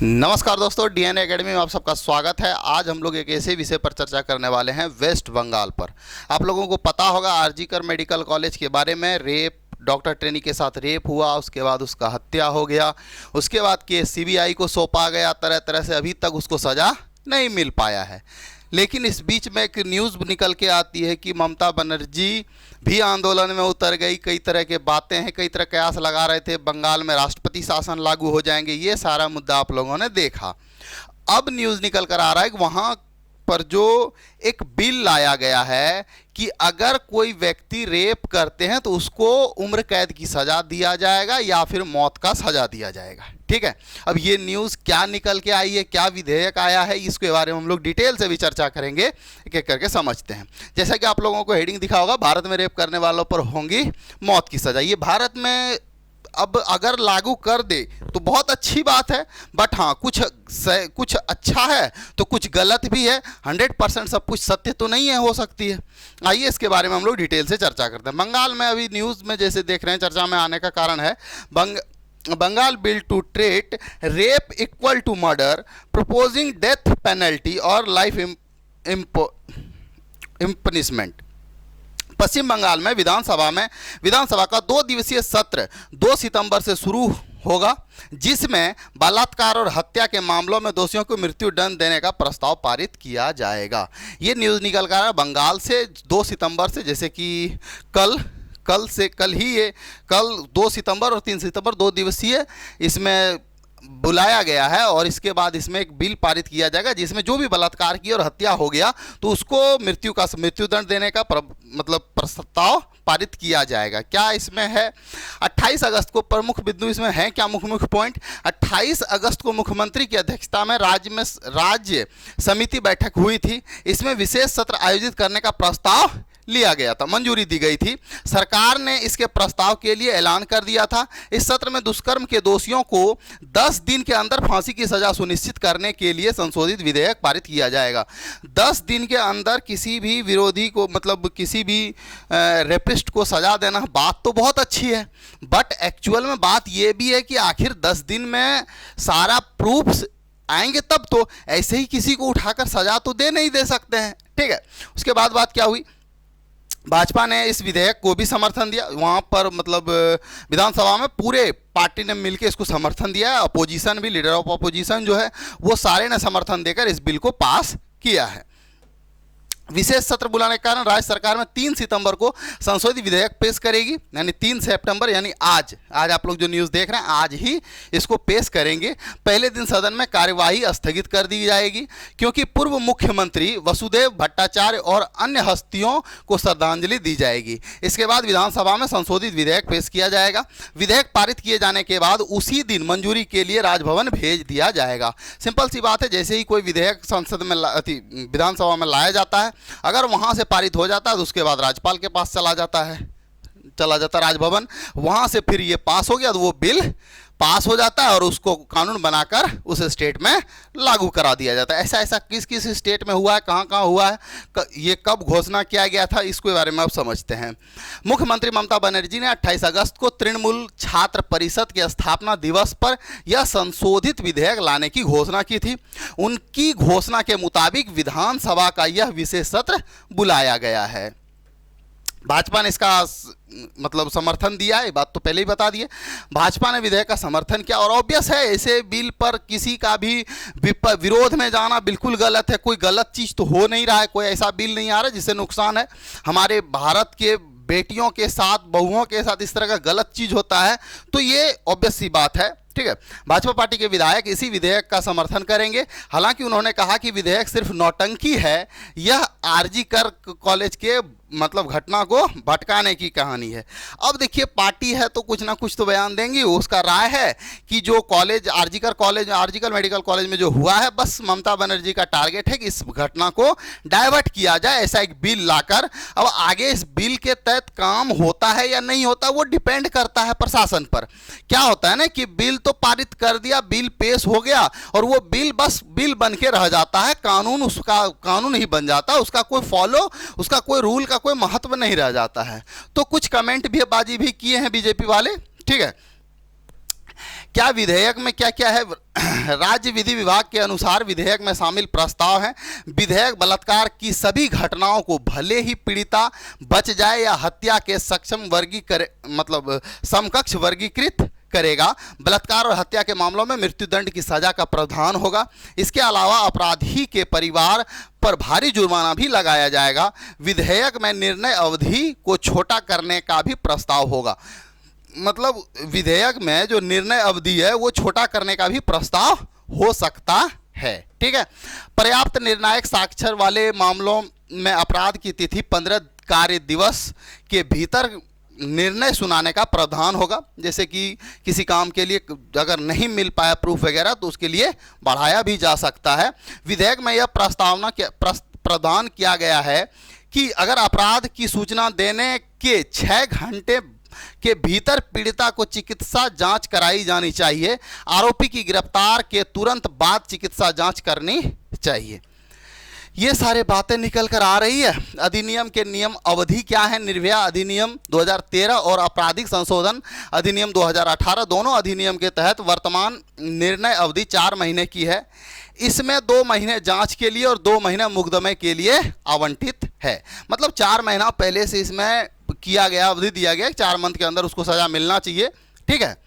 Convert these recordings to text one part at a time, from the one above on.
नमस्कार दोस्तों, DNA academy में आप सबका स्वागत है। आज हम लोग एक ऐसे विषय पर चर्चा करने वाले हैं, वेस्ट बंगाल पर। आप लोगों को पता होगा आरजीकर मेडिकल कॉलेज के बारे में, रेप, डॉक्टर ट्रेनी के साथ रेप हुआ, उसके बाद उसका हत्या हो गया, उसके बाद केस सीबीआई को सौंपा गया, तरह तरह से अभी तक उसको सज़ा नहीं मिल पाया है। लेकिन इस बीच में एक न्यूज़ निकल के आती है कि ममता बनर्जी भी आंदोलन में उतर गई। कई तरह के बातें हैं, कई तरह कयास लगा रहे थे, बंगाल में राष्ट्रपति शासन लागू हो जाएंगे, ये सारा मुद्दा आप लोगों ने देखा। अब न्यूज़ निकल कर आ रहा है कि वहाँ पर जो एक बिल लाया गया है कि अगर कोई व्यक्ति रेप करते हैं तो उसको उम्र कैद की सज़ा दिया जाएगा या फिर मौत का सज़ा दिया जाएगा। ठीक है, अब ये न्यूज़ क्या निकल के आई है, क्या विधेयक आया है, इसके बारे में हम लोग डिटेल से भी चर्चा करेंगे, एक एक करके समझते हैं। जैसा कि आप लोगों को हेडिंग दिखा होगा, भारत में रेप करने वालों पर होंगी मौत की सज़ा। ये भारत में अब अगर लागू कर दे तो बहुत अच्छी बात है, बट हाँ कुछ अच्छा है तो कुछ गलत भी है। 100% सब कुछ सत्य तो नहीं है, हो सकती है। आइए इसके बारे में हम लोग डिटेल से चर्चा करते हैं। बंगाल में अभी न्यूज़ में जैसे देख रहे हैं, चर्चा में आने का कारण है Bengal bill to treat rape equal to murder, proposing death penalty और लाइफ इम्पनिशमेंट। पश्चिम बंगाल में विधानसभा का 2 दिवसीय सत्र 2 सितंबर से शुरू होगा, जिसमें बलात्कार और हत्या के मामलों में दोषियों को मृत्यु दंड देने का प्रस्ताव पारित किया जाएगा। ये न्यूज़ निकल कर है बंगाल से 2 सितंबर से, जैसे कि कल 2 सितंबर और 3 सितंबर 2 दिवसीय इसमें बुलाया गया है। और इसके बाद इसमें एक बिल पारित किया जाएगा जिसमें जो भी बलात्कार की और हत्या हो गया तो उसको मृत्युदंड देने का प्रस्ताव पारित किया जाएगा। क्या इसमें है? 28 अगस्त को प्रमुख बिंदु इसमें है क्या, मुख्य पॉइंट। 28 अगस्त को मुख्यमंत्री की अध्यक्षता में राज्य समिति बैठक हुई थी। इसमें विशेष सत्र आयोजित करने का प्रस्ताव लिया गया था, मंजूरी दी गई थी। सरकार ने इसके प्रस्ताव के लिए ऐलान कर दिया था। इस सत्र में दुष्कर्म के दोषियों को 10 दिन के अंदर फांसी की सजा सुनिश्चित करने के लिए संशोधित विधेयक पारित किया जाएगा। 10 दिन के अंदर किसी भी विरोधी को, मतलब किसी भी रेपिस्ट को सजा देना, बात तो बहुत अच्छी है, बट एक्चुअल में बात यह भी है कि आखिर 10 दिन में सारा प्रूफ्स आएंगे तब तो, ऐसे ही किसी को उठाकर सजा तो नहीं दे सकते हैं। ठीक है, उसके बाद बात क्या हुई, भाजपा ने इस विधेयक को भी समर्थन दिया। वहाँ पर मतलब विधानसभा में पूरे पार्टी ने मिलकर इसको समर्थन दिया है। अपोजिशन भी, लीडर ऑफ अपोजिशन जो है वो सारे ने समर्थन देकर इस बिल को पास किया है। विशेष सत्र बुलाने के कारण राज्य सरकार में 3 सितंबर को संशोधित विधेयक पेश करेगी, यानी 3 सितंबर यानी आज आप लोग जो न्यूज़ देख रहे हैं आज ही इसको पेश करेंगे। पहले दिन सदन में कार्यवाही स्थगित कर दी जाएगी क्योंकि पूर्व मुख्यमंत्री वसुदेव भट्टाचार्य और अन्य हस्तियों को श्रद्धांजलि दी जाएगी। इसके बाद विधानसभा में संशोधित विधेयक पेश किया जाएगा। विधेयक पारित किए जाने के बाद उसी दिन मंजूरी के लिए राजभवन भेज दिया जाएगा। सिंपल सी बात है, जैसे ही कोई विधेयक संसद में विधानसभा में लाया जाता है, अगर वहां से पारित हो जाता है तो उसके बाद राज्यपाल के पास चला जाता राजभवन। वहां से फिर ये पास हो गया तो वो बिल पास हो जाता है और उसको कानून बनाकर उस स्टेट में लागू करा दिया जाता है। ऐसा किस स्टेट में हुआ है, कहाँ हुआ है, ये कब घोषणा किया गया था, इसके बारे में अब समझते हैं। मुख्यमंत्री ममता बनर्जी ने 28 अगस्त को तृणमूल छात्र परिषद के स्थापना दिवस पर यह संशोधित विधेयक लाने की घोषणा की थी। उनकी घोषणा के मुताबिक विधानसभा का यह विशेष सत्र बुलाया गया है। भाजपा ने इसका मतलब समर्थन दिया, ये बात तो पहले ही बता दिए। भाजपा ने विधेयक का समर्थन किया और ऑब्वियस है ऐसे बिल पर किसी का भी विरोध में जाना बिल्कुल गलत है। कोई गलत चीज़ तो हो नहीं रहा है, कोई ऐसा बिल नहीं आ रहा जिससे नुकसान है। हमारे भारत के बेटियों के साथ, बहुओं के साथ इस तरह का गलत चीज़ होता है तो ये ऑब्वियस सी बात है। ठीक है, भाजपा पार्टी के विधायक इसी विधेयक का समर्थन करेंगे। हालांकि उन्होंने कहा कि विधेयक सिर्फ नौटंकी है, यह आरजीकर कॉलेज के मतलब घटना को भटकाने की कहानी है। अब देखिए, पार्टी है तो कुछ ना कुछ तो बयान देंगी। उसका राय है कि जो कॉलेज आरजीकर मेडिकल कॉलेज में जो हुआ है, बस ममता बनर्जी का टारगेट है कि इस घटना को डाइवर्ट किया जाए, ऐसा एक बिल लाकर। अब आगे इस बिल के तहत काम होता है या नहीं होता वो डिपेंड करता है प्रशासन पर। क्या होता है ना कि बिल तो पारित कर दिया, बिल पेश हो गया और वो बिल बस बिल बन के रह जाता है, कानून उसका कानून ही बन जाता है, उसका कोई रूल का कोई महत्व नहीं रह जाता है। तो कुछ कमेंट भी बाजी भी किए हैं बीजेपी वाले। ठीक है, क्या विधेयक में क्या क्या है? राज्य विधि विभाग के अनुसार विधेयक में शामिल प्रस्ताव है, विधेयक बलात्कार की सभी घटनाओं को भले ही पीड़िता बच जाए या हत्या के सक्षम समकक्ष वर्गीकृत करेगा। बलात्कार और हत्या के मामलों में मृत्युदंड की सजा का प्रावधान होगा। इसके अलावा अपराधी के परिवार पर भारी जुर्माना भी लगाया जाएगा। विधेयक में निर्णय अवधि को छोटा करने का भी प्रस्ताव होगा। मतलब विधेयक में जो निर्णय अवधि है वो छोटा करने का भी प्रस्ताव हो सकता है। ठीक है। पर्याप्त निर्णायक साक्षर वाले मामलों में अपराध की तिथि 15 कार्य दिवस के भीतर निर्णय सुनाने का प्रावधान होगा। जैसे कि किसी काम के लिए अगर नहीं मिल पाया प्रूफ वगैरह तो उसके लिए बढ़ाया भी जा सकता है। विधेयक में यह प्रावधान किया गया है कि अगर अपराध की सूचना देने के 6 घंटे के भीतर पीड़िता को चिकित्सा जांच कराई जानी चाहिए। आरोपी की गिरफ्तार के तुरंत बाद चिकित्सा जांच करनी चाहिए। ये सारे बातें निकल कर आ रही है। अधिनियम के नियम अवधि क्या है? निर्भया अधिनियम 2013 और आपराधिक संशोधन अधिनियम 2018 दोनों अधिनियम के तहत वर्तमान निर्णय अवधि 4 महीने की है। इसमें 2 महीने जांच के लिए और 2 महीने मुकदमे के लिए आवंटित है। मतलब 4 महीना पहले से इसमें किया गया, अवधि दिया गया, 4 मंथ के अंदर उसको सजा मिलना चाहिए। ठीक है,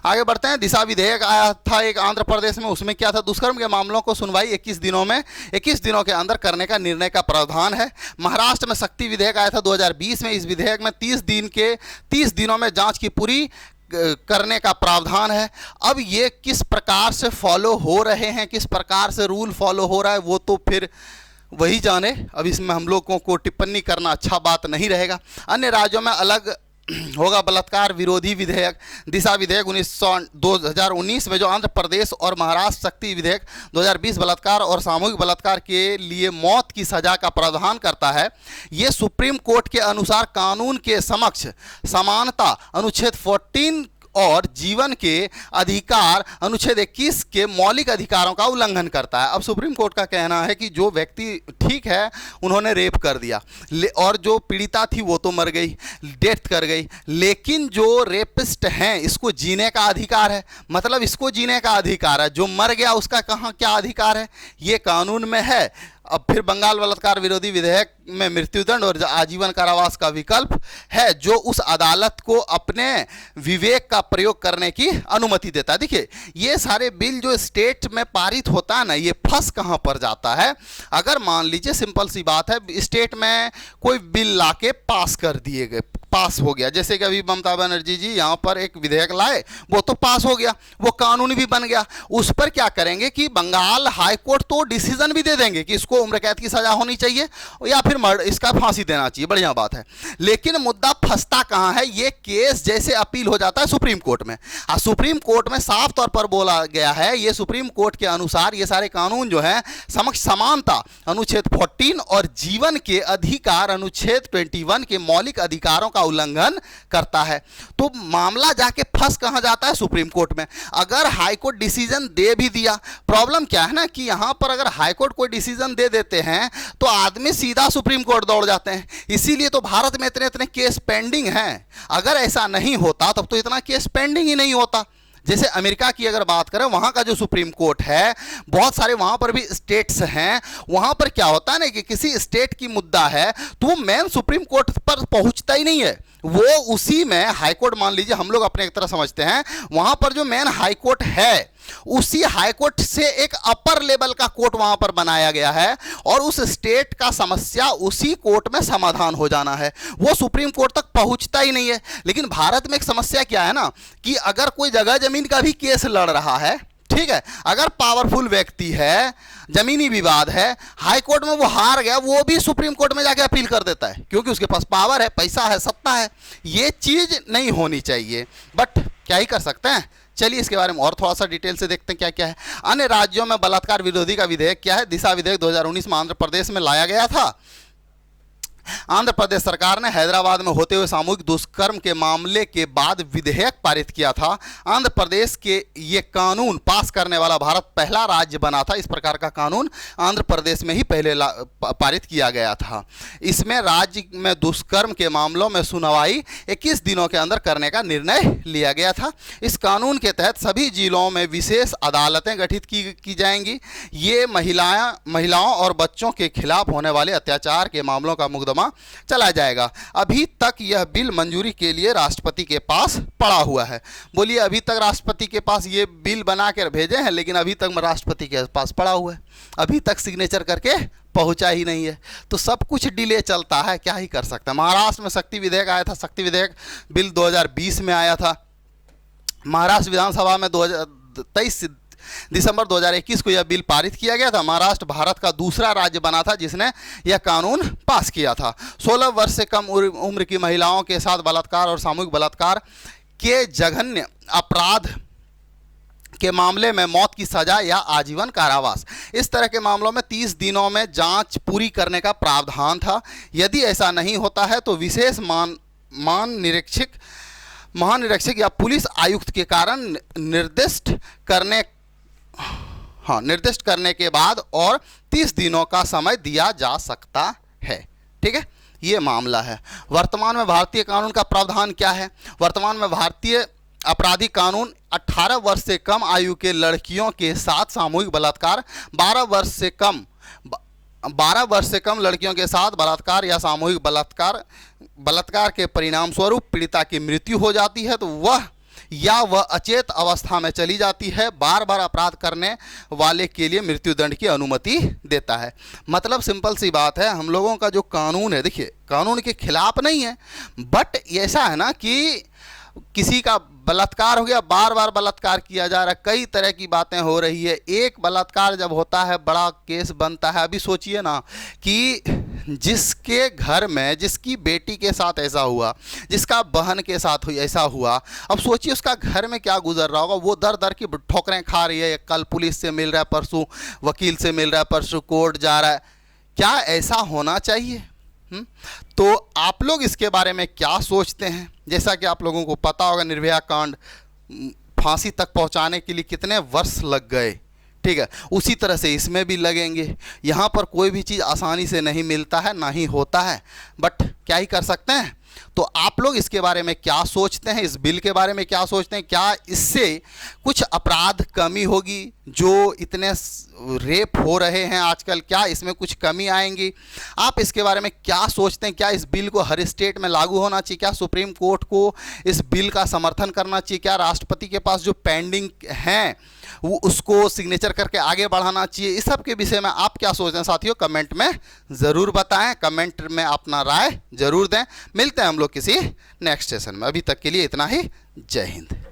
आगे बढ़ते हैं। दिशा विधेयक आया था एक आंध्र प्रदेश में, उसमें क्या था? दुष्कर्म के मामलों को सुनवाई 21 दिनों के अंदर करने का निर्णय का प्रावधान है। महाराष्ट्र में शक्ति विधेयक आया था 2020 में। इस विधेयक में 30 दिनों में जांच की पूरी करने का प्रावधान है। अब ये किस प्रकार से फॉलो हो रहे हैं, किस प्रकार से रूल फॉलो हो रहा है, वो तो फिर वही जाने। अब इसमें हम लोगों को टिप्पणी करना अच्छा बात नहीं रहेगा। अन्य राज्यों में अलग होगा। बलात्कार विरोधी विधेयक, दिशा विधेयक 2019 में जो आंध्र प्रदेश और महाराष्ट्र शक्ति विधेयक 2020 बलात्कार और सामूहिक बलात्कार के लिए मौत की सजा का प्रावधान करता है। ये सुप्रीम कोर्ट के अनुसार कानून के समक्ष समानता अनुच्छेद 14 और जीवन के अधिकार अनुच्छेद 21 के मौलिक अधिकारों का उल्लंघन करता है। अब सुप्रीम कोर्ट का कहना है कि जो व्यक्ति, ठीक है, उन्होंने रेप कर दिया और जो पीड़िता थी वो तो मर गई, डेथ कर गई, लेकिन जो रेपिस्ट हैं इसको जीने का अधिकार है। मतलब इसको जीने का अधिकार है, जो मर गया उसका कहाँ क्या अधिकार है? ये कानून में है। अब फिर बंगाल बलात्कार विरोधी विधेयक में मृत्युदंड और आजीवन कारावास का विकल्प है, जो उस अदालत को अपने विवेक का प्रयोग करने की अनुमति देता है। देखिए, ये सारे बिल जो स्टेट में पारित होता है ना, ये फंस कहाँ पर जाता है? अगर मान लीजिए, सिंपल सी बात है, स्टेट में कोई बिल लाके पास कर दिए गए, पास हो गया, जैसे कि अभी ममता बनर्जी जी यहाँ पर एक विधेयक लाए, वो तो पास हो गया, वो कानून भी बन गया। उस पर क्या करेंगे कि बंगाल हाई कोर्ट तो डिसीजन भी दे देंगे कि इसको उम्र कैद की सजा होनी चाहिए या फिर इसका फांसी देना चाहिए, बढ़िया बात है। लेकिन मुद्दा फंसता कहाँ है? ये केस जैसे अपील हो जाता है सुप्रीम कोर्ट में, और सुप्रीम कोर्ट में साफ तौर पर बोला गया है, ये सुप्रीम कोर्ट के अनुसार ये सारे कानून जो है समक्ष समानता अनुच्छेद 14 और जीवन के अधिकार अनुच्छेद 21 के मौलिक अधिकारों का उल्लंघन करता है। तो मामला जाके फंस कहां जाता है? सुप्रीम कोर्ट में। अगर हाई कोर्ट डिसीजन दे भी दिया, प्रॉब्लम क्या है ना कि यहां पर अगर हाई कोर्ट कोई डिसीजन दे देते हैं तो आदमी सीधा सुप्रीम कोर्ट दौड़ जाते हैं। इसीलिए तो भारत में इतने इतने केस पेंडिंग हैं। अगर ऐसा नहीं होता तब तो इतना केस पेंडिंग ही नहीं होता। जैसे अमेरिका की अगर बात करें, वहां का जो सुप्रीम कोर्ट है, बहुत सारे वहां पर भी स्टेट्स हैं, वहां पर क्या होता है ना कि किसी स्टेट की मुद्दा है तो वो मेन सुप्रीम कोर्ट पर पहुंचता ही नहीं है, वो उसी में हाई कोर्ट, मान लीजिए हम लोग अपने एक तरह समझते हैं, वहां पर जो मेन हाई कोर्ट है उसी हाई कोर्ट से एक अपर लेवल का कोर्ट वहां पर बनाया गया है और उस स्टेट का समस्या उसी कोर्ट में समाधान हो जाना है, वो सुप्रीम कोर्ट तक पहुंचता ही नहीं है। लेकिन भारत में एक समस्या क्या है ना कि अगर कोई जगह जमीन का भी केस लड़ रहा है, ठीक है, अगर पावरफुल व्यक्ति है, जमीनी विवाद है, हाई कोर्ट में वो हार गया, वो भी सुप्रीम कोर्ट में जाके अपील कर देता है क्योंकि उसके पास पावर है, पैसा है, सत्ता है। ये चीज नहीं होनी चाहिए, बट क्या ही कर सकते हैं। चलिए इसके बारे में और थोड़ा सा डिटेल से देखते हैं क्या क्या है। अन्य राज्यों में बलात्कार विरोधी का विधेयक क्या है? दिशा विधेयक 2019 में आंध्र प्रदेश में लाया गया था। आंध्र प्रदेश सरकार ने हैदराबाद में होते हुए सामूहिक दुष्कर्म के मामले के बाद विधेयक पारित किया था। आंध्र प्रदेश के ये कानून पास करने वाला भारत पहला राज्य बना था। इस प्रकार का कानून आंध्र प्रदेश में ही पहले पारित किया गया था। इसमें राज्य में दुष्कर्म के मामलों में सुनवाई 21 दिनों के अंदर करने का निर्णय लिया गया था। इस कानून के तहत सभी जिलों में विशेष अदालतें गठित की जाएंगी। ये महिलाओं और बच्चों के खिलाफ होने वाले अत्याचार के मामलों का मुकदमा चला जाएगा। अभी तक यह बिल मंजूरी के लिए राष्ट्रपति के पास पड़ा हुआ है। बोलिए, अभी तक राष्ट्रपति के पास ये बिल बना कर भेजे हैं, लेकिन अभी तक राष्ट्रपति के पास पड़ा हुआ है, अभी तक सिग्नेचर करके पहुंचा ही नहीं है। तो सब कुछ डिले चलता है, क्या ही कर सकता है। महाराष्ट्र में शक्ति विधेयक आया था, शक्ति विधेयक बिल 2020 में आया था। महाराष्ट्र विधानसभा में 23 दिसंबर 2021 को यह बिल पारित किया गया था। महाराष्ट्र भारत का दूसरा राज्य बना था जिसने यह कानून पास किया था। 16 वर्ष से कम उम्र की महिलाओं के साथ बलात्कार और सामूहिक बलात्कार के जघन्य अपराध के मामले में मौत की सजा या आजीवन कारावास, इस तरह के मामलों में 30 दिनों में जांच पूरी करने का प्रावधान था। यदि ऐसा नहीं होता है तो विशेष महानिरीक्षक या पुलिस आयुक्त के कारण निर्दिष्ट करने के बाद और 30 दिनों का समय दिया जा सकता है। ठीक है, ये मामला है। वर्तमान में भारतीय कानून का प्रावधान क्या है? वर्तमान में भारतीय आपराधिक कानून 18 वर्ष से कम आयु के लड़कियों के साथ सामूहिक बलात्कार, 12 वर्ष से कम लड़कियों के साथ बलात्कार या सामूहिक बलात्कार के परिणाम स्वरूप पीड़िता की मृत्यु हो जाती है तो वह अचेत अवस्था में चली जाती है, बार बार अपराध करने वाले के लिए मृत्युदंड की अनुमति देता है। मतलब सिंपल सी बात है, हम लोगों का जो कानून है, देखिए कानून के खिलाफ नहीं है, बट ऐसा है ना कि किसी का बलात्कार हो गया, बार बार बलात्कार किया जा रहा है, कई तरह की बातें हो रही है। एक बलात्कार जब होता है बड़ा केस बनता है। अभी सोचिए ना कि जिसके घर में जिसकी बेटी के साथ ऐसा हुआ, जिसका बहन के साथ ऐसा हुआ, अब सोचिए उसका घर में क्या गुजर रहा होगा। वो दर दर की ठोकरें खा रही है, कल पुलिस से मिल रहा है, परसों वकील से मिल रहा है, परसों कोर्ट जा रहा है। क्या ऐसा होना चाहिए? तो आप लोग इसके बारे में क्या सोचते हैं? जैसा कि आप लोगों को पता होगा, निर्भया कांड फांसी तक पहुंचाने के लिए कितने वर्ष लग गए। ठीक है, उसी तरह से इसमें भी लगेंगे। यहाँ पर कोई भी चीज़ आसानी से नहीं मिलता है, ना ही होता है, बट क्या ही कर सकते हैं। तो आप लोग इसके बारे में क्या सोचते हैं? इस बिल के बारे में क्या सोचते हैं? क्या इससे कुछ अपराध कमी होगी? जो इतने रेप हो रहे हैं आजकल, क्या इसमें कुछ कमी आएंगी? आप इसके बारे में क्या सोचते हैं? क्या इस बिल को हर स्टेट में लागू होना चाहिए? क्या सुप्रीम कोर्ट को इस बिल का समर्थन करना चाहिए? क्या राष्ट्रपति के पास जो पेंडिंग हैं वो उसको सिग्नेचर करके आगे बढ़ाना चाहिए? इस सब के विषय में आप क्या सोचते हैं साथियों? कमेंट में ज़रूर बताएं, कमेंट में अपना राय ज़रूर दें। मिलते हैं हम लोग किसी नेक्स्ट सेशन में। अभी तक के लिए इतना ही। जय हिंद।